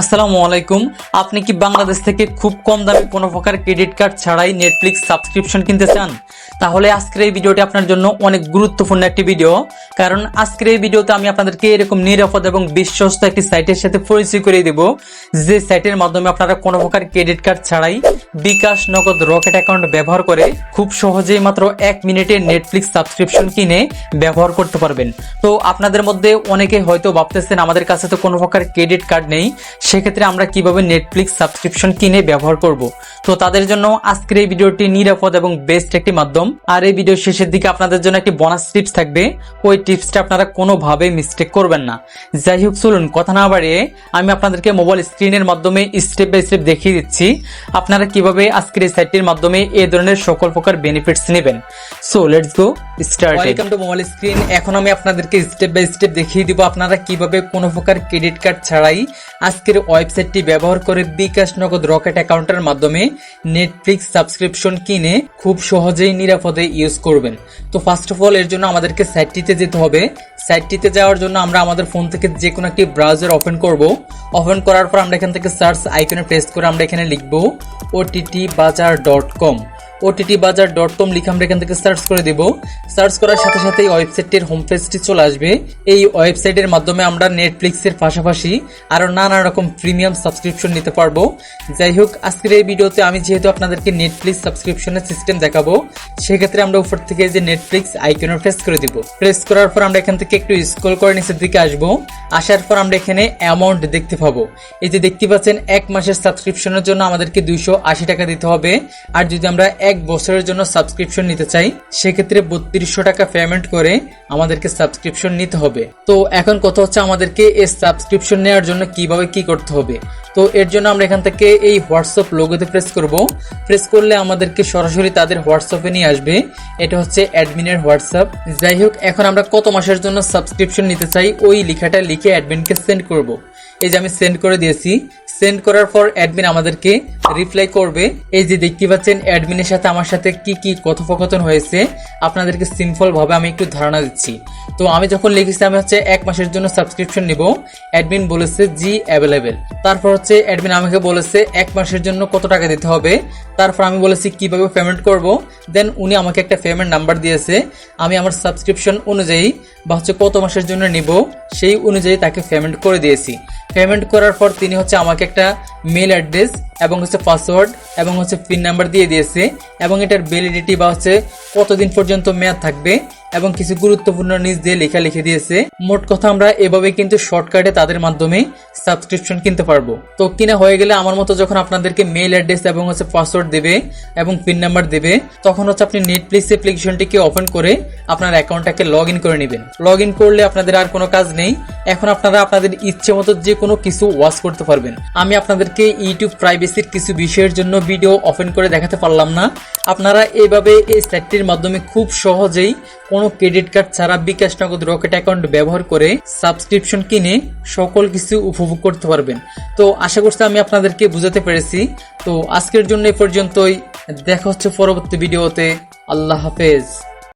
আসসালামু আলাইকুম। আপনি কি বাংলাদেশ থেকে খুব কম দামে কোনো প্রকার ক্রেডিট কার্ড ছাড়াই নেটফ্লিক্স সাবস্ক্রিপশন কিনতে চান? তাহলে আজকের এই ভিডিওটি আপনার জন্য অনেক গুরুত্বপূর্ণ একটি ভিডিও। কারণ আজকের এই ভিডিওতে আমি আপনাদেরকে এরকম নিরাপদ এবং বিশ্বস্ত একটি সাইটের সাথে পরিচয় করিয়ে দেব, যে সাইটের মাধ্যমে আপনারা কোনো প্রকার ক্রেডিট কার্ড ছাড়াই বিকাশ, নগদ, রকেট অ্যাকাউন্ট ব্যবহার করে খুব সহজেই মাত্র 1 মিনিটে নেটফ্লিক্স সাবস্ক্রিপশন কিনে ব্যবহার করতে পারবেন। তো আপনাদের মধ্যে অনেকে হয়তো ভাবতেছেন আমাদের কাছে তো কোনো প্রকার ক্রেডিট কার্ড নেই, সেক্ষেত্রে আমরা কিভাবে নেটফ্লিক্স সাবস্ক্রিপশন কিনে ব্যবহার করব। তো তাদের জন্য আজকের এই ভিডিওটি নিরাপদ এবং বেস্ট একটি মাধ্যম। আর এই ভিডিও শেষের দিকে আপনাদের জন্য একটি বোনাস টিপস থাকবে, ওই টিপসটা আপনারা কোনোভাবে মিস্টেক করবেন না। যাই হোক, চলুন কথা না বাড়িয়ে আমি আপনাদেরকে মোবাইল স্ক্রিনের মাধ্যমে স্টেপ বাই স্টেপ দেখিয়ে দিচ্ছি আপনারা কিভাবে আজকের এই সাইটটির মাধ্যমে এই ধরনের সকল প্রকার বেনিফিটস নেবেন। So let's go start. Welcome to mobile screen. এখন আমি আপনাদেরকে স্টেপ বাই স্টেপ দেখিয়ে দিব আপনারা কিভাবে কোনো প্রকার ক্রেডিট কার্ড ছাড়াই আজকের ওয়েবসাইটটি ব্যবহার করে বিকাশ, নগদ, রকেট অ্যাকাউন্টের মাধ্যমে নেটফ্লিক্স সাবস্ক্রিপশন কিনে খুব সহজেই নিরাপদে ইউজ করবেন। তো ফার্স্ট অফ অল এর জন্য আমাদেরকে সাইটটিতে যেতে হবে। সাইটটিতে যাওয়ার জন্য আমরা আমাদের ফোন থেকে যে কোনো একটি ব্রাউজার ওপেন করব। ওপেন করার পর আমরা এখান থেকে সার্চ আইকনে প্রেস করে আমরা এখানে লিখব OTTBazaar.com। OTTBazaar.com লিখে আমরা এখান থেকে সার্চ করে দেব। সার্চ করার সাথে সাথে এই ওয়েবসাইটটির হোম পেজটি চলে আসবে। এই ওয়েবসাইটের মাধ্যমে আমরা নেটফ্লিক্সের পাশাপাশি আরো নানা রকম প্রিমিয়াম সাবস্ক্রিপশন নিতে পারবো। যাই হোক, আজকের এই ভিডিওতে আমি যেহেতু আপনাদেরকে নেটফ্লিক্স সাবস্ক্রিপশনের সিস্টেম দেখাবো, সেক্ষেত্রে আমরা উপর থেকে যে নেটফ্লিক্স আইকনে প্রেস করে দিব। প্রেস করার পর আমরা এখান থেকে একটু স্ক্রল করে নিচের দিকে আসবো। আসার পর আমরা এখানে অ্যামাউন্ট দেখতে পাবো। এই যে দেখতে পাচ্ছেন, 1 মাসের সাবস্ক্রিপশনের জন্য আমাদেরকে 280 টাকা দিতে হবে। আর যদি আমরা 1 বছরের জন্য সাবস্ক্রিপশন নিতে চাই, সেক্ষেত্রে 3200 টাকা পেমেন্ট করে আমাদেরকে সাবস্ক্রিপশন নিতে হবে। তো এখন কথা হচ্ছে আমাদেরকে এই সাবস্ক্রিপশন নেওয়ার জন্য কিভাবে কি করতে হবে। তো এর জন্য আমরা এখান থেকে এই হোয়াটসঅ্যাপ লোগোতে প্রেস করব। প্রেস করলে আমাদেরকে সরাসরি তাদের হোয়াটসঅ্যাপে নিয়ে আসবে। এটা হচ্ছে অ্যাডমিনের হোয়াটসঅ্যাপ। যাই হোক, এখন আমরা কত মাসের জন্য সাবস্ক্রিপশন নিতে চাই ওই লেখাটা লিখে অ্যাডমিনকে সেন্ড করব। এই যে আমি সেন্ড করে দিয়েছি। সেন্ড করার পর অ্যাডমিন আমাদেরকে রিপ্লাই করবে। এই যে দেখতে পাচ্ছেন, অ্যাডমিনের সাথে আমার সাথে কি কি কথোপকথন হয়েছে আপনাদেরকে সিম্পল ভাবে আমি একটু ধারণা দিচ্ছি। তো আমি যখন লিখেছি আমি হচ্ছে 1 মাসের জন্য সাবস্ক্রিপশন নিব, অ্যাডমিন বলেছে জি অ্যাভেলেবেল। তারপর হচ্ছে অ্যাডমিন আমাকে বলেছে 1 মাসের জন্য কত টাকা দিতে হবে। তারপর আমি বলেছি কিভাবে পেমেন্ট করব। দেন উনি আমাকে একটা পেমেন্ট নাম্বার দিয়েছে। আমি আমার সাবস্ক্রিপশন অনুযায়ী বা হচ্ছে কত মাসের জন্য নিব সেই অনুযায়ী তাকে পেমেন্ট করে দিয়েছি। পেমেন্ট করার পর তিনি হচ্ছে আমাকে একটা মেল অ্যাড্রেস এবং হচ্ছে পাসওয়ার্ড এবং হচ্ছে পিন নাম্বার দিয়ে দিয়েছে, এবং এটার ভ্যালিডিটি বা হচ্ছে কতদিন পর্যন্ত মেয়াদ থাকবে এবং কিছু গুরুত্বপূর্ণ নিউজ দিয়ে লেখা লিখে দিয়েছে। মোট কথা আমরা এভাবে কিন্তু শর্টকাটে তাদের মাধ্যমে সাবস্ক্রিপশন কিনতে পারবো। তো কিনা হয়ে গেলে আমার মতো যখন আপনাদেরকে মেল অ্যাড্রেস এবং হচ্ছে পাসওয়ার্ড দেবে এবং পিন নাম্বার দেবে, তখন হচ্ছে আপনি নেটফ্লিক্স অ্যাপ্লিকেশনটিকে ওপেন করে আপনার অ্যাকাউন্টটাকে লগ ইন করে নেবেন। লগ ইন করলে আপনাদের আর কোনো কাজ নেই। এখন আপনারা আপনাদের ইচ্ছে মতো যে কোনো কিছু ওয়াচ করতে পারবেন। আমি আপনাদেরকে ইউটিউব প্রাইভেসির কিছু বিষয়ের জন্য ভিডিও ওপেন করে দেখাতে পারলাম না। আপনারা এইভাবে এই সাইটটির মাধ্যমে খুব সহজেই কোনো ক্রেডিট কার্ড ছাড়া বিকাশ, নগদ, রকেট অ্যাকাউন্ট ব্যবহার করে সাবস্ক্রিপশন কিনে সকল কিছু উপভোগ করতে পারবেন। তো আশা করছি আমি আপনাদেরকে বুঝাতে পেরেছি। তো আজকের জন্য এ পর্যন্তই। দেখা হচ্ছে পরবর্তী ভিডিওতে। আল্লাহ হাফেজ।